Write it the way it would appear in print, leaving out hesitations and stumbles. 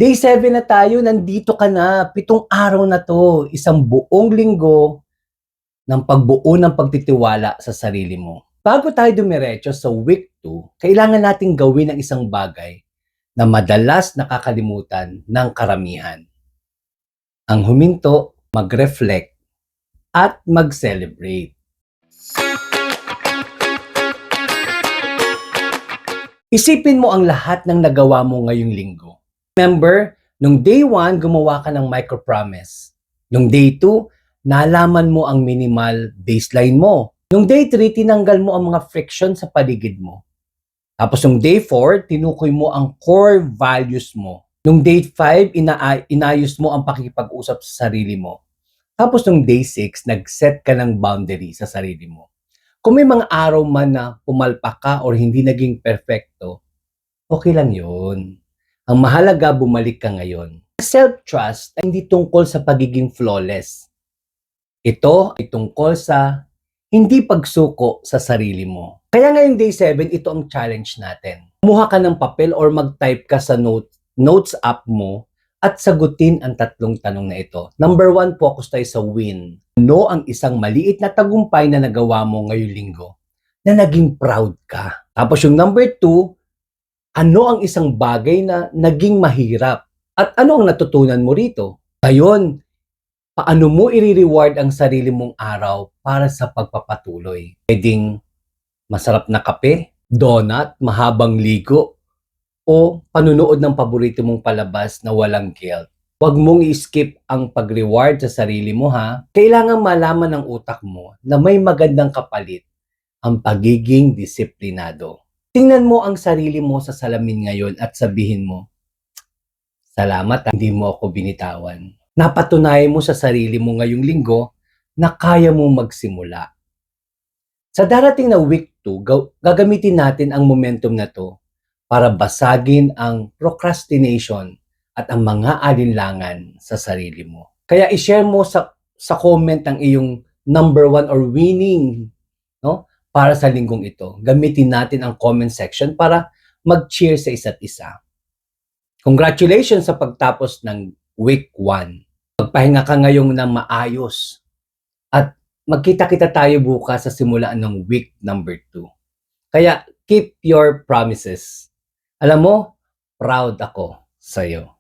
Day 7 na tayo, nandito ka na. 7 araw na to, isang buong linggo ng pagbuo ng pagtitiwala sa sarili mo. Bago tayo dumiretso sa week 2, kailangan nating gawin ang isang bagay na madalas nakakalimutan ng karamihan. Ang huminto, mag-reflect, at mag-celebrate. Isipin mo ang lahat ng nagawa mo ngayong linggo. Remember, nung day 1, gumawa ka ng micro-promise. Nung day 2, nalaman mo ang minimal baseline mo. Nung day 3, tinanggal mo ang mga friction sa paligid mo. Tapos nung day 4, tinukoy mo ang core values mo. Nung day 5, inayos mo ang pakikipag-usap sa sarili mo. Tapos nung day 6, nag-set ka ng boundary sa sarili mo. Kung may mga araw man na pumalpak ka or hindi naging perfecto, okay lang yun. Ang mahalaga, bumalik ka ngayon. Self-trust ay hindi tungkol sa pagiging flawless. Ito ay tungkol sa hindi pagsuko sa sarili mo. Kaya ngayong day 7, ito ang challenge natin. Kumuha ka ng papel or mag-type ka sa notes app mo at sagutin ang 3 tanong na ito. Number 1, focus tayo sa win. Ano ang isang maliit na tagumpay na nagawa mo ngayong linggo na naging proud ka? Tapos yung number 2, ano ang isang bagay na naging mahirap? At ano ang natutunan mo rito? Ngayon, paano mo i-reward ang sarili mong araw para sa pagpapatuloy? Pwedeng masarap na kape, donut, mahabang ligo, o panunood ng paborito mong palabas na walang guilt. Huwag mong i-skip ang pag-reward sa sarili mo ha. Kailangan malaman ng utak mo na may magandang kapalit ang pagiging disiplinado. Tingnan mo ang sarili mo sa salamin ngayon at sabihin mo, salamat, hindi mo ako binitawan. Napatunayan mo sa sarili mo ngayong linggo na kaya mo magsimula. Sa darating na week 2, gagamitin natin ang momentum na to para basagin ang procrastination at ang mga alinlangan sa sarili mo. Kaya i-share mo sa comment ang iyong number 1 or winning, no? Para sa linggong ito. Gamitin natin ang comment section para mag-cheer sa isa't isa. Congratulations sa pagtapos ng week 1. Magpahinga ka ngayong na maayos. At magkita-kita tayo bukas sa simulaan ng week number 2. Kaya keep your promises. Alam mo, proud ako sa'yo.